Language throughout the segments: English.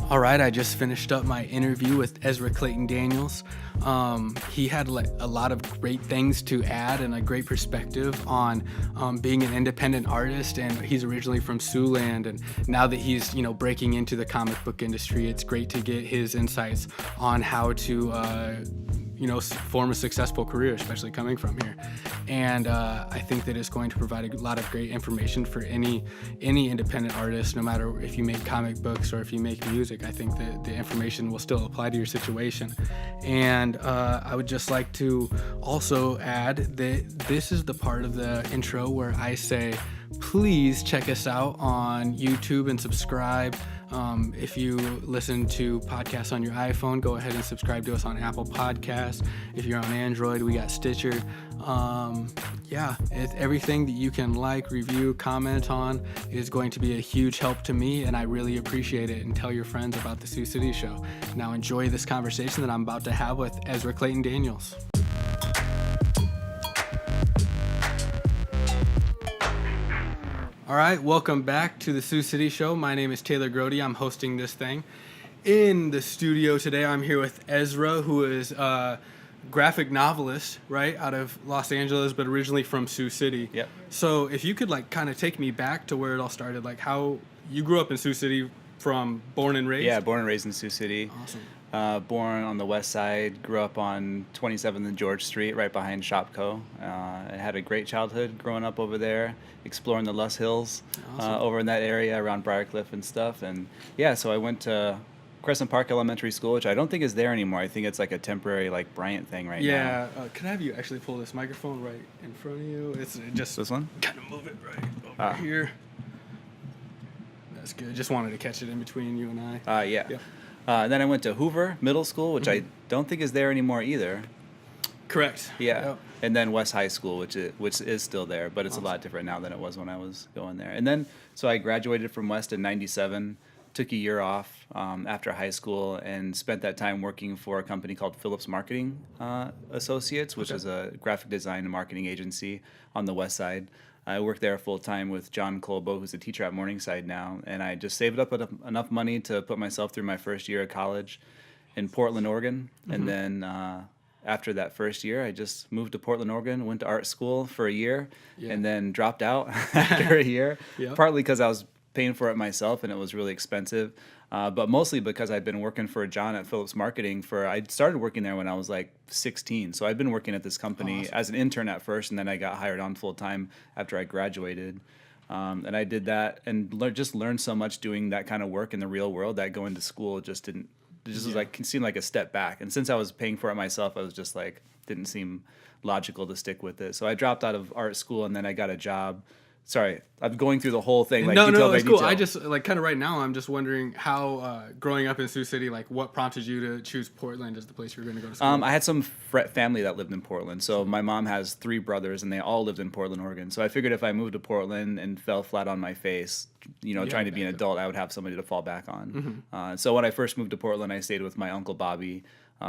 All right, I just finished up my interview with Ezra Claytan Daniels. He had a lot of great things to add and a great perspective on being an independent artist, and he's originally from Siouxland, and now that he's breaking into the comic book industry, it's great to get his insights on how to form a successful career, especially coming from here. And I think that it's going to provide a lot of great information for any independent artist, no matter if you make comic books or if you make music. I think that the information will still apply to your situation. And I would just like to also add that this is the part of the intro where I say, please check us out on YouTube and subscribe. If you listen to podcasts on your iPhone, go ahead and subscribe to us on Apple Podcasts. If you're on Android, we got Stitcher. It's everything that you can like, review, comment on is going to be a huge help to me, and I really appreciate it. And tell your friends about the Sioux City Show. Now enjoy this conversation that I'm about to have with Ezra Claytan Daniels. All right, welcome back to the Sioux City Show. My name is Taylor Grote. I'm hosting this thing. In the studio today, I'm here with Ezra, who is a graphic novelist, right, out of Los Angeles, but originally from Sioux City. Yep. So if you could, kind of take me back to where it all started, how you grew up in Sioux City from born and raised? Yeah, born and raised in Sioux City. Awesome. Born on the west side, grew up on 27th and George Street, right behind Shopco. I had a great childhood growing up over there, exploring the Luss Hills. Awesome. Over in that area around Briarcliff and stuff. And yeah, so I went to Crescent Park Elementary School, which I don't think is there anymore. I think it's like a temporary Bryant thing right now. Yeah, could I have you actually pull this microphone right in front of you? It's just this one? Kind of move it right over here. That's good. Just wanted to catch it in between you and I. Yeah. Yep. Then I went to Hoover Middle School, which I don't think is there anymore either. Correct. Yeah. Yep. And then West High School, which is still there, but it's Awesome. a lot different now than it was when I was going there. And then, so I graduated from West in '97, took a year off after high school, and spent that time working for a company called Phillips Marketing Associates, which is a graphic design and marketing agency on the West Side. I worked there full time with John Colbo, who's a teacher at Morningside now, and I just saved up enough money to put myself through my first year of college in Portland, Oregon. And then after that first year, I just moved to Portland, Oregon, went to art school for a year, and then dropped out after a year, partly because I was paying for it myself and it was really expensive, but mostly because I'd been working for John at Phillips Marketing I started working there when I was 16. So I'd been working at this company as an intern at first, and then I got hired on full time after I graduated. And I did that and just learned so much doing that kind of work in the real world that going to school just seemed like a step back. And since I was paying for it myself, I was just didn't seem logical to stick with it. So I dropped out of art school, and then I got a job. Sorry, I'm going through the whole thing. No, it's cool. Detail. I just kind of right now, I'm just wondering how growing up in Sioux City, what prompted you to choose Portland as the place you were going to go to school? I had some family that lived in Portland. So my mom has 3 brothers, and they all lived in Portland, Oregon. So I figured if I moved to Portland and fell flat on my face, trying to be an adult, I would have somebody to fall back on. So when I first moved to Portland, I stayed with my Uncle Bobby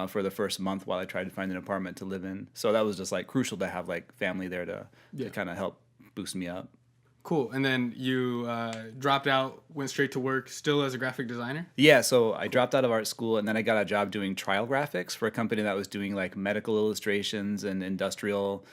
for the first month while I tried to find an apartment to live in. So that was just crucial to have family there to kind of help boost me up. Cool. And then you dropped out, went straight to work, still as a graphic designer? Yeah, so I dropped out of art school, and then I got a job doing trial graphics for a company that was doing medical illustrations and industrial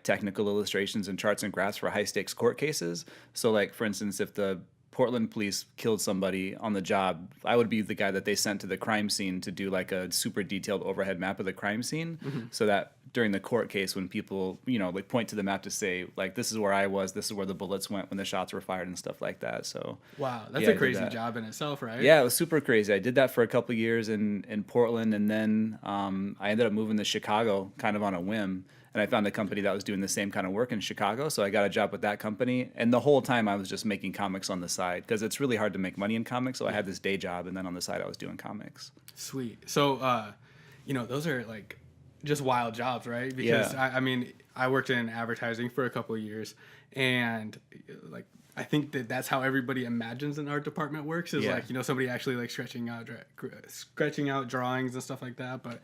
technical illustrations and charts and graphs for high stakes court cases. So for instance, if the Portland police killed somebody on the job, I would be the guy that they sent to the crime scene to do a super detailed overhead map of the crime scene, so that during the court case, when people point to the map to say this is where I was, this is where the bullets went when the shots were fired and stuff like that. So wow, that's a crazy job in itself, right? Yeah, it was super crazy. I did that for a couple of years in Portland, and then I ended up moving to Chicago kind of on a whim. And I found a company that was doing the same kind of work in Chicago, so I got a job with that company. And the whole time I was just making comics on the side, because it's really hard to make money in comics. So I had this day job, and then on the side I was doing comics. Sweet. So, those are just wild jobs, right? Because I worked in advertising for a couple of years, and I think that's how everybody imagines an art department works. Is somebody actually stretching out drawings and stuff like that, but.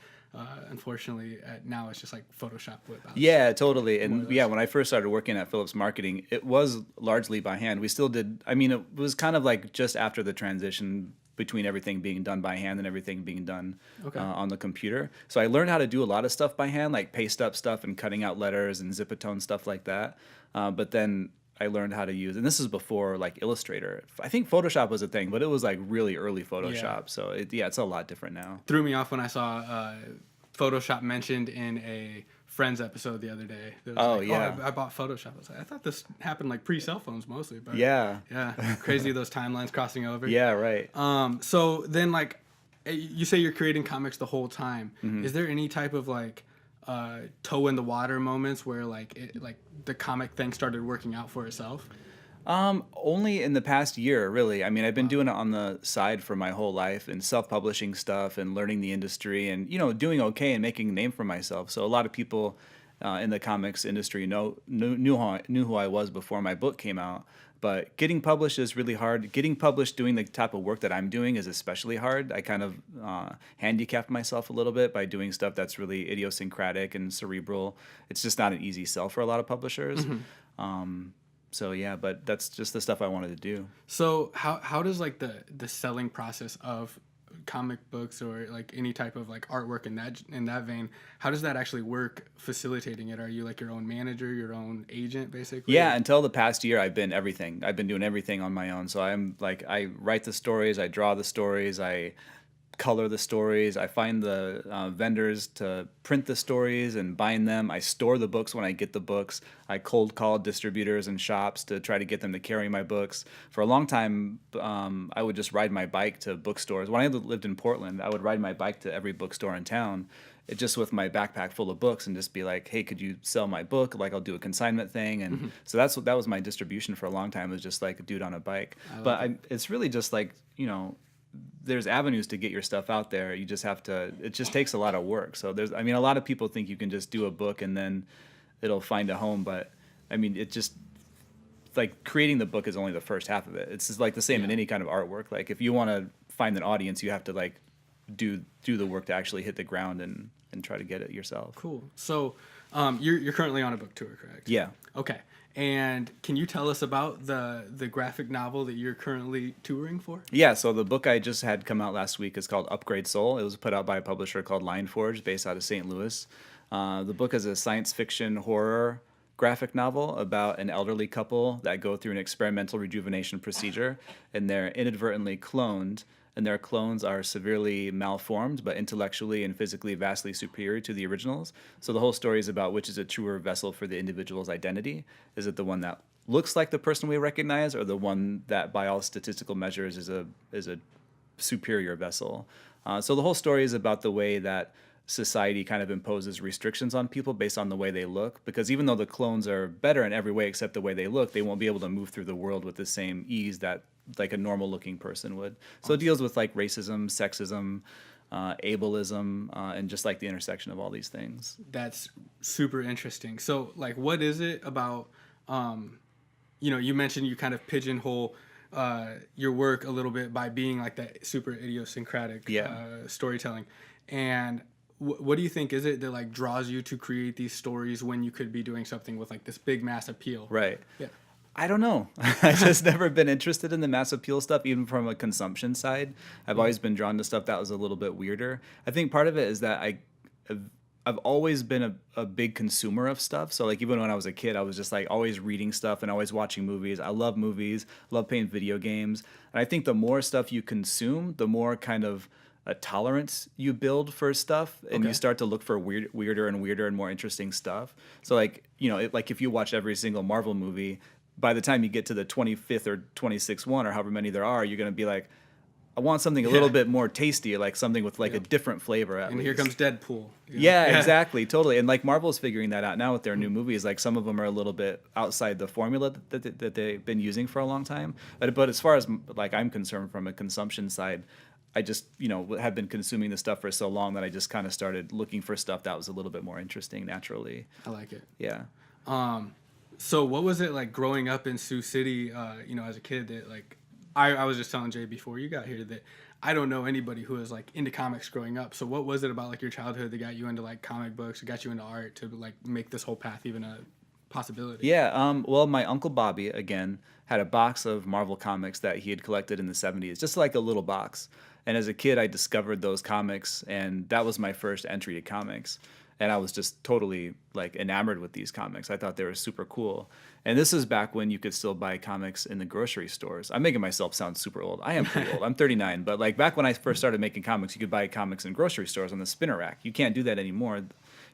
Unfortunately, now it's just Photoshop with us. Yeah, totally. And when I first started working at Phillips Marketing, it was largely by hand. We still did. I mean, it was kind of just after the transition between everything being done by hand and everything being done Okay. on the computer. So I learned how to do a lot of stuff by hand, like paste up stuff and cutting out letters and zip-a-tone stuff like that. But then I learned how to use, and this is before like Illustrator. I think Photoshop was a thing, but it was like really early Photoshop. Yeah. So it's a lot different now. Threw me off when I saw Photoshop mentioned in a Friends episode the other day. It was yeah. I bought Photoshop. I was like, I thought this happened like pre-cell phones mostly, but Yeah. Crazy those timelines crossing over. Yeah, right. So then like, you say you're creating comics the whole time. Mm-hmm. Is there any type of like toe in the water moments where like the comic thing started working out for itself? Only in the past year, really. I mean, I've been doing it on the side for my whole life and self-publishing stuff and learning the industry and, doing okay and making a name for myself. So a lot of people in the comics industry knew who I was before my book came out. But getting published is really hard. Getting published doing the type of work that I'm doing is especially hard. I kind of handicapped myself a little bit by doing stuff that's really idiosyncratic and cerebral. It's just not an easy sell for a lot of publishers. So yeah, but that's just the stuff I wanted to do. So how does like the selling process of comic books or like any type of like artwork in that vein, how does that actually work facilitating it? Are you like your own manager, your own agent basically? Yeah, until the past year I've been everything. I've been doing everything on my own. So I'm like, I write the stories, I draw the stories, I color the stories, I find the vendors to print the stories and bind them, I store the books when I get the books, I cold call distributors and shops to try to get them to carry my books. For a long time, I would just ride my bike to bookstores. When I lived in Portland, I would ride my bike to every bookstore in town, just with my backpack full of books and just be like, hey, could you sell my book? Like, I'll do a consignment thing. And so that was my distribution for a long time, was just like a dude on a bike. It's really just like, there's avenues to get your stuff out there. You just have to, it just takes a lot of work. So a lot of people think you can just do a book and then it'll find a home. But it just, like, creating the book is only the first half of it. It's just like the same in any kind of artwork. Like, if you want to find an audience, you have to like do the work to actually hit the ground and try to get it yourself. Cool. So you're currently on a book tour, correct? Yeah. Okay. And can you tell us about the graphic novel that you're currently touring for? Yeah, so the book I just had come out last week is called Upgrade Soul. It was put out by a publisher called Lionforge, based out of St. Louis. The book is a science fiction horror graphic novel about an elderly couple that go through an experimental rejuvenation procedure, and they're inadvertently cloned, and their clones are severely malformed, but intellectually and physically vastly superior to the originals. So the whole story is about which is a truer vessel for the individual's identity. Is it the one that looks like the person we recognize, or the one that by all statistical measures is a superior vessel? So the whole story is about the way that society kind of imposes restrictions on people based on the way they look, because even though the clones are better in every way except the way they look, they won't be able to move through the world with the same ease that like a normal looking person would. So it deals with like racism, sexism, ableism, and just like the intersection of all these things. That's super interesting. So like, what is it about, you mentioned you kind of pigeonhole your work a little bit by being like that super idiosyncratic storytelling. And what do you think is it that like draws you to create these stories when you could be doing something with like this big mass appeal? Right. Yeah. I don't know. I've just never been interested in the mass appeal stuff, even from a consumption side. I've always been drawn to stuff that was a little bit weirder. I think part of it is that I've always been a big consumer of stuff. So like even when I was a kid, I was just like always reading stuff and always watching movies. I love movies, love playing video games. And I think the more stuff you consume, the more kind of a tolerance you build for stuff, and you start to look for weirder and more interesting stuff. So like, like if you watch every single Marvel movie, by the time you get to the 25th or 26th one or however many there are, you're going to be like, I want something a little bit more tasty, like something with like a different flavor at least. Here comes Deadpool. Yeah, exactly, totally. And like Marvel's figuring that out now with their new movies. Like some of them are a little bit outside the formula that they've been using for a long time. But as far as like I'm concerned from a consumption side, I just, have been consuming the stuff for so long that I just kind of started looking for stuff that was a little bit more interesting naturally. I like it. Yeah. So what was it like growing up in Sioux City, as a kid that like, I was just telling Jay before you got here that I don't know anybody who was like into comics growing up. So what was it about like your childhood that got you into like comic books, that got you into art to like make this whole path even a possibility. Yeah, well, my Uncle Bobby, again, had a box of Marvel comics that he had collected in the 70s, just like a little box. And as a kid, I discovered those comics, and that was my first entry to comics. And I was just totally like enamored with these comics. I thought they were super cool. And this is back when you could still buy comics in the grocery stores. I'm making myself sound super old. I am pretty old. I'm 39. But like back when I first started making comics, you could buy comics in grocery stores on the spinner rack. You can't do that anymore.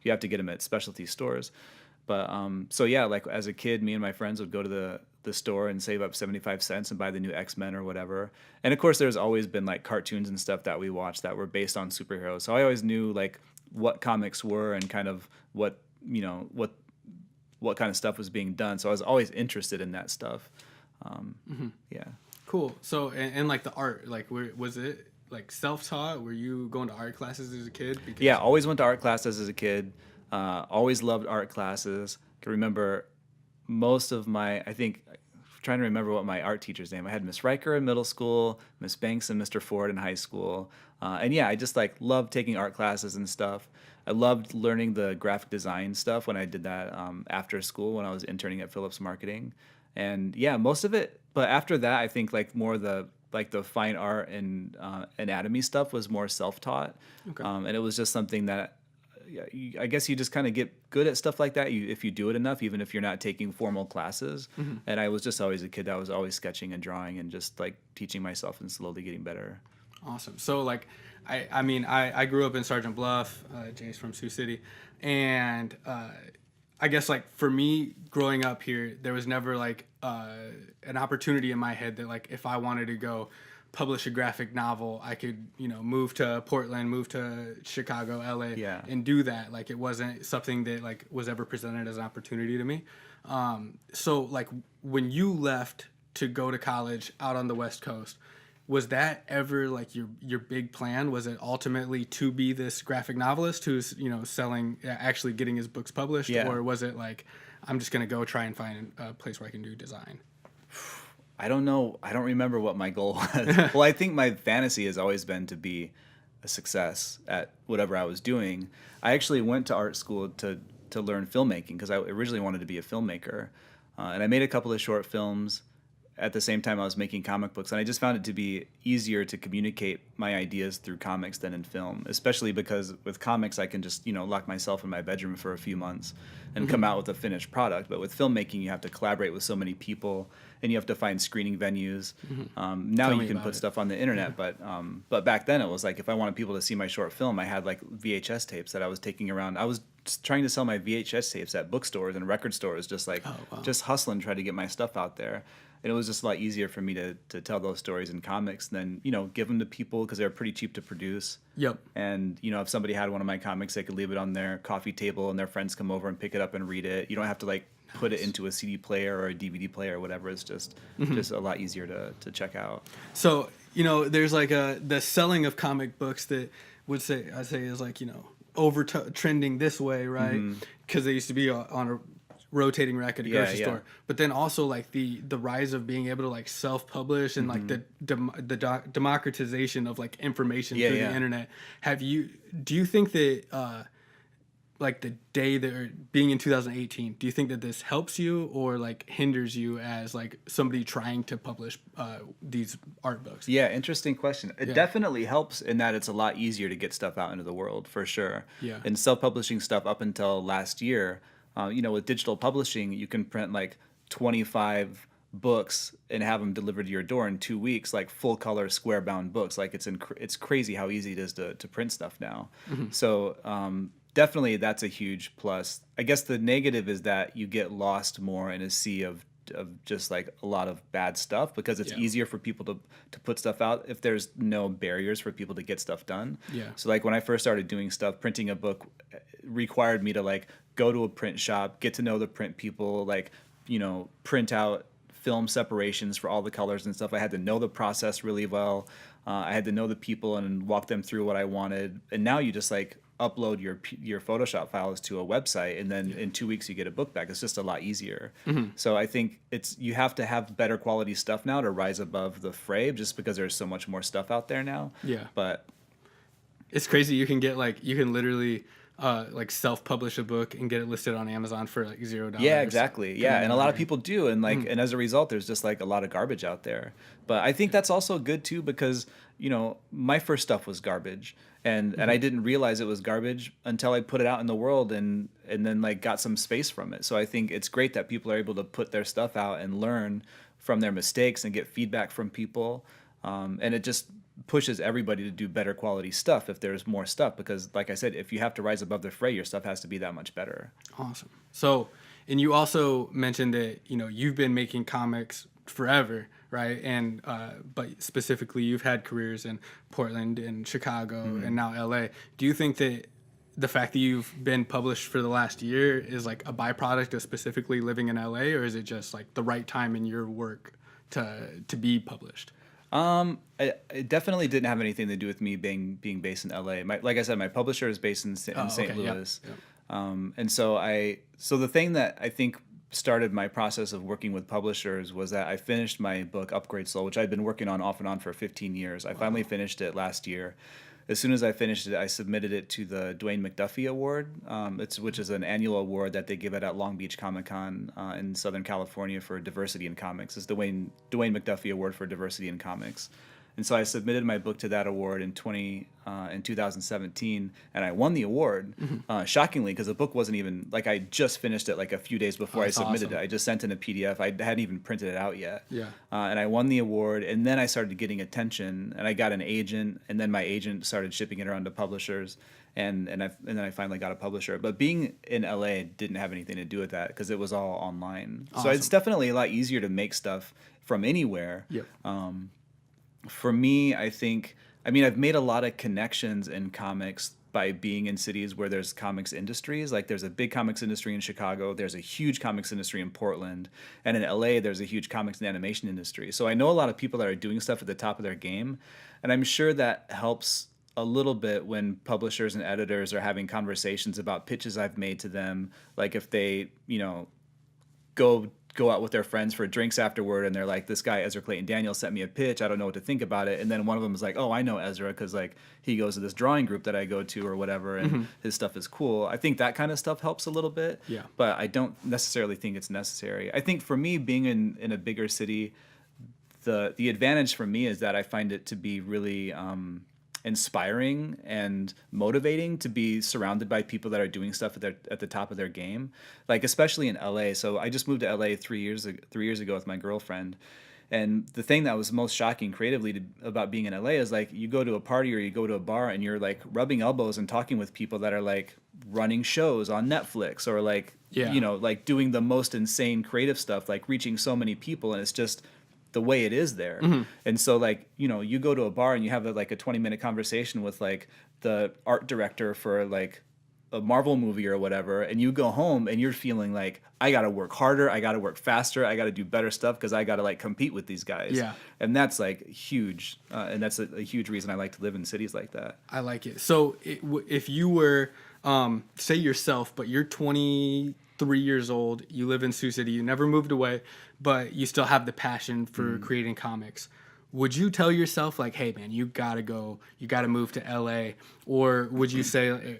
You have to get them at specialty stores. But so yeah, like as a kid, me and my friends would go to the store and save up 75 cents and buy the new X-Men or whatever. And of course, there's always been like cartoons and stuff that we watched that were based on superheroes. So I always knew like what comics were and kind of what, you know, what kind of stuff was being done. So I was always interested in that stuff. Yeah. Cool. So, and like the art, like was it like self-taught? Were you going to art classes as a kid? Because Yeah, always went to art classes as a kid. Always loved art classes. I can remember most of my, I think, trying to remember what my art teacher's name. I had Miss Riker in middle school, Miss Banks and Mr. Ford in high school. And yeah, I just like loved taking art classes and stuff. I loved learning the graphic design stuff when I did that after school when I was interning at Phillips Marketing. And yeah, most of it. But after that, I think like more the fine art and anatomy stuff was more self-taught. Okay. And it was just something that I guess you just kind of get good at stuff like that if you do it enough, even if you're not taking formal classes. And I was just always a kid that was always sketching and drawing and just like teaching myself and slowly getting better. Awesome. So like, I mean, I grew up in Sergeant Bluff. Jay's from Sioux City, and I guess like for me growing up here, there was never like an opportunity in my head that like if I wanted to go publish a graphic novel, I could, you know, move to Portland, move to Chicago, LA, and do that. Like it wasn't something that like was ever presented as an opportunity to me. So like when you left to go to college out on the West Coast, was that ever like your big plan? Was it ultimately to be this graphic novelist who's, you know, selling, actually getting his books published? Yeah. Or was it like, I'm just going to go try and find a place where I can do design? I don't know. I don't remember what my goal was. Well, I think my fantasy has always been to be a success at whatever I was doing. I actually went to art school to learn filmmaking because I originally wanted to be a filmmaker. And I made a couple of short films at the same time I was making comic books. And I just found it to be easier to communicate my ideas through comics than in film, especially because with comics, I can just, you know, lock myself in my bedroom for a few months and come out with a finished product. But with filmmaking, you have to collaborate with so many people and you have to find screening venues. Now you can put stuff on the internet, but back then it was like if I wanted people to see my short film, I had like VHS tapes that I was taking around. I was just trying to sell my VHS tapes at bookstores and record stores, just like just hustling, trying to get my stuff out there. And it was just a lot easier for me to tell those stories in comics than, you know, give them to people because they're pretty cheap to produce. Yep. And, you know, if somebody had one of my comics, they could leave it on their coffee table and their friends come over and pick it up and read it. You don't have to like put it into a CD player or a DVD player or whatever. It's just a lot easier to check out. So, you know, there's like the selling of comic books that I'd say is like, you know, trending this way, right? Because they used to be on a rotating rack at a grocery store, but then also like the rise of being able to like self-publish and like the democratization of like information through the internet. Do you think that like the day that being in 2018, do you think that this helps you or like hinders you as like somebody trying to publish these art books? Yeah, interesting question. It definitely helps in that it's a lot easier to get stuff out into the world for sure. Yeah. And self-publishing stuff up until last year, you know, with digital publishing, you can print like 25 books and have them delivered to your door in 2 weeks, like full color square bound books. Like it's crazy how easy it is to print stuff now. So definitely that's a huge plus. I guess the negative is that you get lost more in a sea of just like a lot of bad stuff because it's easier for people to put stuff out if there's no barriers for people to get stuff done. So like when I first started doing stuff, printing a book required me to like go to a print shop, get to know the print people, like, you know, print out film separations for all the colors and stuff. I had to know the process really well. I had to know the people and walk them through what I wanted. And now you just like upload your Photoshop files to a website and then in 2 weeks you get a book back. It's just a lot easier. So I think you have to have better quality stuff now to rise above the fray just because there's so much more stuff out there now. Yeah. But it's crazy. You can literally like self-publish a book and get it listed on Amazon for like $0. Yeah, exactly. Yeah, and a lot of Right? people do, and like, and as a result, there's just like a lot of garbage out there. But I think that's also good too because my first stuff was garbage, and I didn't realize it was garbage until I put it out in the world, and then like got some space from it. So I think it's great that people are able to put their stuff out and learn from their mistakes and get feedback from people, and it just pushes everybody to do better quality stuff if there's more stuff, because like I said, if you have to rise above the fray, your stuff has to be that much better. Awesome. So, and you also mentioned that you've been making comics forever, right? And but specifically, you've had careers in Portland and Chicago and now LA. Do you think that the fact that you've been published for the last year is like a byproduct of specifically living in LA, or is it just like the right time in your work to be published? It definitely didn't have anything to do with me being based in LA. Like I said, my publisher is based in St. Okay, Louis. yep. And so the thing that I think started my process of working with publishers was that I finished my book Upgrade Soul, which I'd been working on off and on for 15 years. I finally finished it last year. As soon as I finished it, I submitted it to the Dwayne McDuffie Award, which is an annual award that they give at Long Beach Comic Con in Southern California for diversity in comics. It's the Dwayne McDuffie Award for diversity in comics. And so I submitted my book to that award in 2017, and I won the award, shockingly, because the book wasn't even, like, I just finished it like a few days before I submitted awesome. it. I just sent in a PDF. I hadn't even printed it out yet. Yeah. And I won the award, and then I started getting attention, and I got an agent, and then my agent started shipping it around to publishers, and then I finally got a publisher. But being in LA didn't have anything to do with that because it was all online. Awesome. So it's definitely a lot easier to make stuff from anywhere. Yep. For me, I've made a lot of connections in comics by being in cities where there's comics industries. Like there's a big comics industry in Chicago, there's a huge comics industry in Portland, and in LA there's a huge comics and animation industry. So I know a lot of people that are doing stuff at the top of their game, and I'm sure that helps a little bit when publishers and editors are having conversations about pitches I've made to them. Like if they, go out with their friends for drinks afterward, and they're like, this guy Ezra Claytan Daniels sent me a pitch, I don't know what to think about it. And then one of them is like, oh, I know Ezra because like he goes to this drawing group that I go to or whatever, and his stuff is cool. I think that kind of stuff helps a little bit. Yeah. But I don't necessarily think it's necessary. I think for me, being in a bigger city, the advantage for me is that I find it to be really inspiring and motivating to be surrounded by people that are doing stuff at the top of their game, like especially in LA. So I just moved to LA 3 years ago with my girlfriend, and the thing that was most shocking creatively about being in LA is like you go to a party or you go to a bar and you're like rubbing elbows and talking with people that are like running shows on Netflix or like like doing the most insane creative stuff, like reaching so many people, and it's just the way it is there. And so like you go to a bar and you have like a 20-minute conversation with like the art director for like a Marvel movie or whatever, and you go home and you're feeling like, I gotta work harder, I gotta work faster, I gotta do better stuff because I gotta like compete with these guys. Yeah. And that's like huge, and that's a huge reason I like to live in cities like that. I like it. So if you were say yourself, but you're 23 years old, you live in Sioux City, you never moved away, but you still have the passion for creating comics, would you tell yourself like, hey man, you gotta move to LA? Or would you say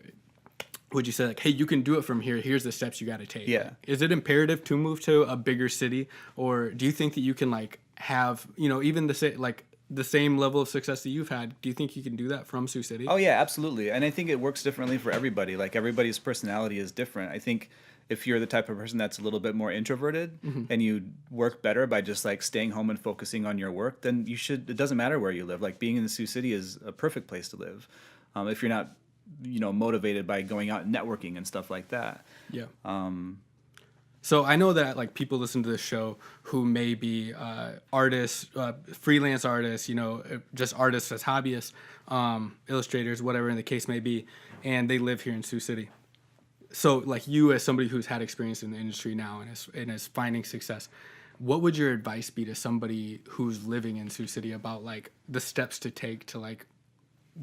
like, hey, you can do it from here, here's the steps you gotta take? Yeah. Is it imperative to move to a bigger city, or do you think that you can like have even the same level of success that you've had? Do you think you can do that from Sioux City? Oh yeah, absolutely. And I think it works differently for everybody. Like everybody's personality is different. I think if you're the type of person that's a little bit more introverted and you work better by just like staying home and focusing on your work, then it doesn't matter where you live. Like being in the Sioux City is a perfect place to live. If you're not, motivated by going out and networking and stuff like that. Yeah. So I know that like people listen to this show who may be artists, freelance artists, just artists as hobbyists, illustrators, whatever the case may be, and they live here in Sioux City. So like you as somebody who's had experience in the industry now and is finding success, what would your advice be to somebody who's living in Sioux City about like the steps to take to like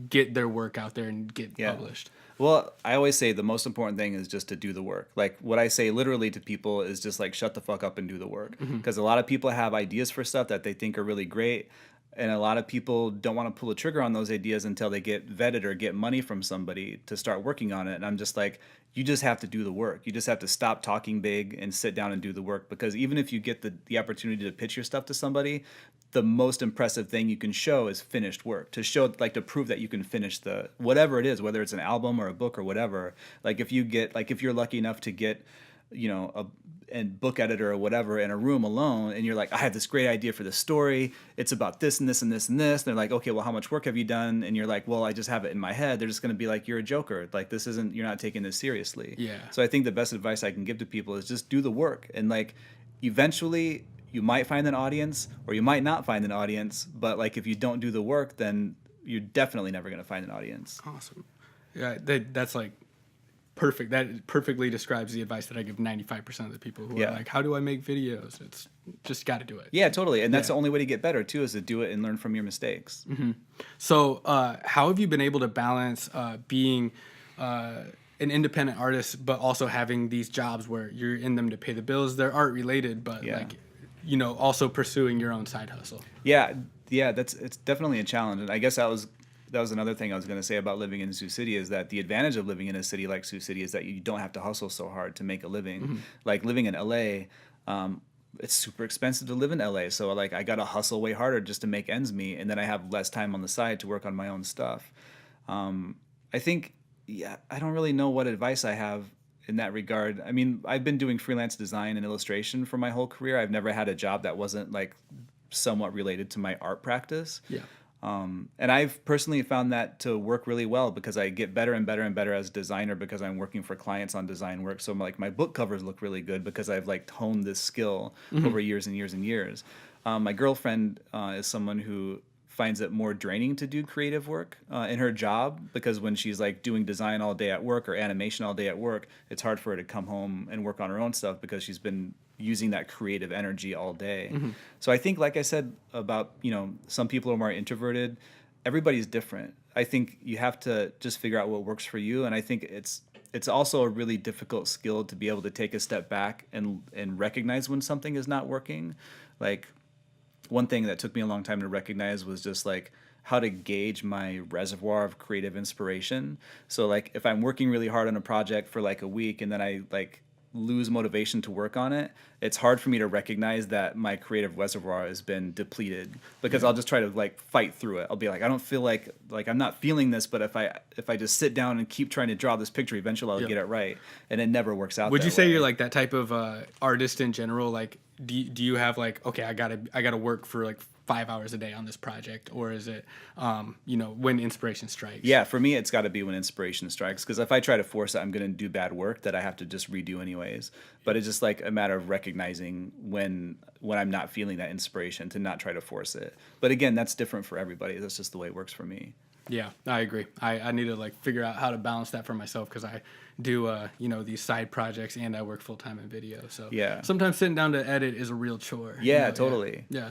get their work out there and get published? Well, I always say the most important thing is just to do the work. Like what I say literally to people is just like shut the fuck up and do the work. Because a lot of people have ideas for stuff that they think are really great. And a lot of people don't want to pull the trigger on those ideas until they get vetted or get money from somebody to start working on it. And I'm just like, you just have to do the work. You just have to stop talking big and sit down and do the work. Because even if you get the opportunity to pitch your stuff to somebody, the most impressive thing you can show is finished work. To show, like, to prove that you can finish the whatever it is, whether it's an album or a book or whatever. Like if you're lucky enough to get, a book editor or whatever in a room alone, and you're like, I have this great idea for this story. It's about this and this and this and this. And they're like, okay, well, how much work have you done? And you're like, well, I just have it in my head. They're just going to be like, you're a joker. Like, you're not taking this seriously. Yeah. So I think the best advice I can give to people is just do the work. And like, eventually you might find an audience or you might not find an audience. But like, if you don't do the work, then you're definitely never going to find an audience. Awesome. Yeah, that's like perfect. That perfectly describes the advice that I give 95% of the people who are like, how do I make videos? It's just got to do it. Yeah, totally. And that's the only way to get better too, is to do it and learn from your mistakes. Mm-hmm. So how have you been able to balance being an independent artist, but also having these jobs where you're in them to pay the bills? They're art related, but also pursuing your own side hustle. Yeah. It's definitely a challenge. And I guess that was another thing I was going to say about living in Sioux City, is that the advantage of living in a city like Sioux City is that you don't have to hustle so hard to make a living. Mm-hmm. Like living in LA, it's super expensive to live in LA. So like I got to hustle way harder just to make ends meet. And then I have less time on the side to work on my own stuff. I think, I don't really know what advice I have in that regard. I mean, I've been doing freelance design and illustration for my whole career. I've never had a job that wasn't like somewhat related to my art practice. Yeah. And I've personally found that to work really well, because I get better and better and better as a designer because I'm working for clients on design work. So like my book covers look really good because I've like honed this skill over years and years and years. My girlfriend is someone who finds it more draining to do creative work in her job, because when she's like doing design all day at work or animation all day at work, it's hard for her to come home and work on her own stuff because she's been using that creative energy all day. Mm-hmm. So I think, like I said about, some people are more introverted. Everybody's different. I think you have to just figure out what works for you. And I think it's also a really difficult skill to be able to take a step back and recognize when something is not working. Like, one thing that took me a long time to recognize was just like how to gauge my reservoir of creative inspiration. So like if I'm working really hard on a project for like a week and then I like lose motivation to work on it, it's hard for me to recognize that my creative reservoir has been depleted, because I'll just try to like fight through it. I'll be like, I don't feel like I'm not feeling this, but if I just sit down and keep trying to draw this picture, eventually I'll get it right. And it never works out. Would you say way. You're like that type of artist in general? Like, do you have like, okay, I gotta work for like 5 hours a day on this project, or is it when inspiration strikes? Yeah, for me it's got to be when inspiration strikes, because if I try to force it, I'm going to do bad work that I have to just redo anyways. But it's just like a matter of recognizing when I'm not feeling that inspiration, to not try to force it. But again, that's different for everybody. That's just the way it works for me. Yeah, I agree. I need to like figure out how to balance that for myself, because I do these side projects and I work full time in video. So sometimes sitting down to edit is a real chore. Yeah, totally. Yeah.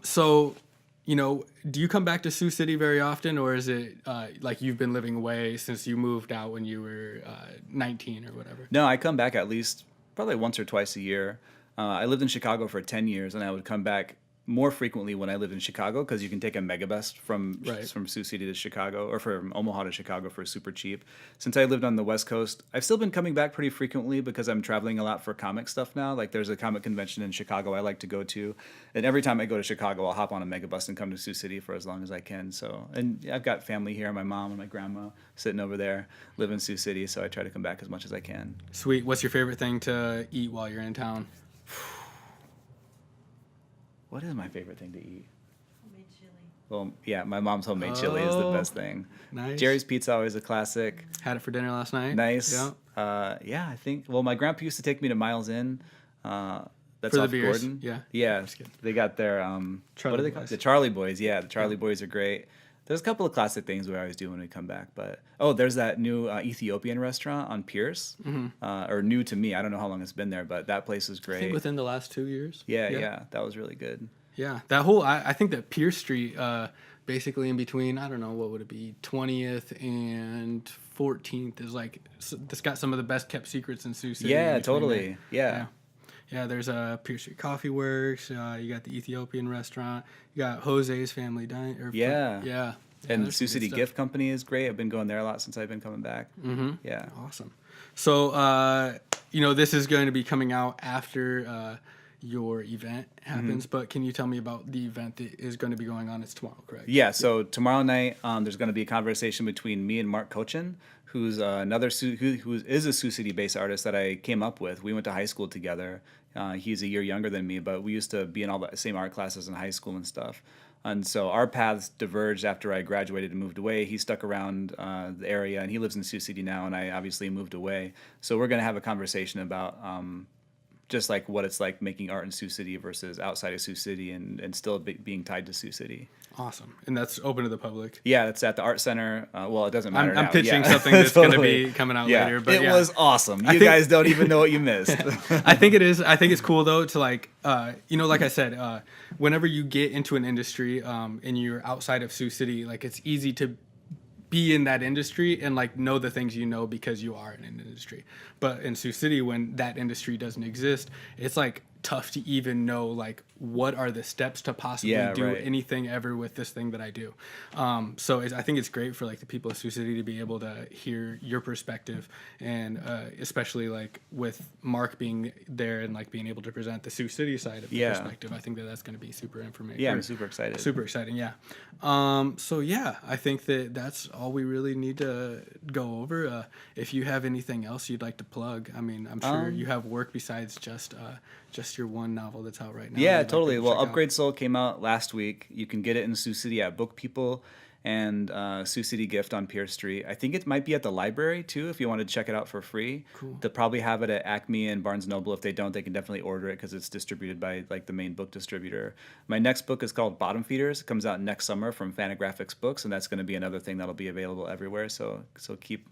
So do you come back to Sioux City very often, or is it like you've been living away since you moved out when you were 19 or whatever? No, I come back at least probably once or twice a year. I lived in Chicago for 10 years, and I would come back more frequently when I lived in Chicago, because you can take a megabus from Sioux City to Chicago, or from Omaha to Chicago for super cheap. Since I lived on the West Coast, I've still been coming back pretty frequently because I'm traveling a lot for comic stuff now. Like there's a comic convention in Chicago I like to go to, and every time I go to Chicago, I'll hop on a megabus and come to Sioux City for as long as I can. So, and I've got family here, my mom and my grandma sitting over there, live in Sioux City, so I try to come back as much as I can. Sweet. What's your favorite thing to eat while you're in town? What is my favorite thing to eat? Homemade chili. Well, yeah, my mom's homemade chili is the best thing. Nice. Jerry's Pizza, always a classic. Had it for dinner last night. Nice. Yeah. Yeah, I think. Well, my grandpa used to take me to Miles Inn. That's for off the beers. Gordon. Yeah. Yeah. They got their what are they called? The Charlie Boys. Yeah, the Charlie Boys are great. There's a couple of classic things we always do when we come back, but there's that new Ethiopian restaurant on Pierce, or new to me. I don't know how long it's been there, but that place is great. I think within the last 2 years. Yeah, that was really good. Yeah, that whole I think that Pierce Street, basically in between, I don't know, what would it be, 20th and 14th is like, it's got some of the best kept secrets in Sioux City. Yeah, totally. Yeah. Yeah, there's Pierce Street Coffee Works. You got the Ethiopian restaurant. You got Jose's Family Dine. Yeah. Yeah. And there's Sioux some good City stuff. Gift Company is great. I've been going there a lot since I've been coming back. Mm-hmm. Yeah. Awesome. So, this is going to be coming out after your event happens, but can you tell me about the event that is going to be going on? It's tomorrow, correct? Yeah, so tomorrow night there's going to be a conversation between me and Mark Cochin, who's who is a Sioux City-based artist that I came up with. We went to high school together. He's a year younger than me, but we used to be in all the same art classes in high school and stuff. And so our paths diverged after I graduated and moved away. He stuck around the area, and he lives in Sioux City now, and I obviously moved away. So we're going to have a conversation about just like what it's like making art in Sioux City versus outside of Sioux City and still being tied to Sioux City. Awesome. And that's open to the public? Yeah, it's at the Art Center. Well, it doesn't matter I'm now. pitching Yeah. something that's Totally. going to be coming out later. But it was awesome. You guys don't even know what you missed. I think it is. I think it's cool, though, to like I said, whenever you get into an industry and you're outside of Sioux City, like it's easy to be in that industry and like know the things you know because you are in an industry. But in Sioux City, when that industry doesn't exist, it's like tough to even know like what are the steps to possibly do anything ever with this thing that I do. So I think it's great for like the people of Sioux City to be able to hear your perspective, and especially like with Mark being there and like being able to present the Sioux City side of the perspective. I think that's going to be super informative. Yeah, I'm super excited. Super exciting, yeah. So yeah, I think that's all we really need to go over. If you have anything else you'd like to plug, I mean, I'm sure you have work besides just your one novel that's out right now. Yeah, totally. Well, Upgrade Soul came out last week. You can get it in Sioux City at Book People and Sioux City Gift on Pierce Street. I think it might be at the library too if you want to check it out for free. Cool. They'll probably have it at Acme and Barnes & Noble. If they don't, they can definitely order it because it's distributed by like the main book distributor. My next book is called Bottom Feeders. It comes out next summer from Fantagraphics Books, and that's going to be another thing that'll be available everywhere. So keep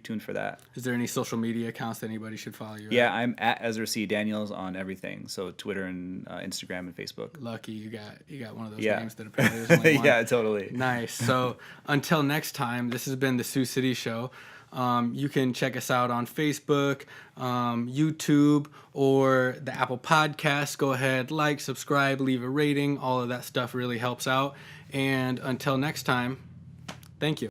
tuned for that. Is there any social media accounts that anybody should follow you? Yeah, I'm at Ezra C. Daniels on everything. So Twitter and Instagram and Facebook. Lucky you got one of those names that apparently there's only one. Yeah, totally. Nice. So until next time, this has been the Sioux City Show. You can check us out on Facebook, YouTube, or the Apple Podcasts. Go ahead, like, subscribe, leave a rating. All of that stuff really helps out. And until next time, thank you.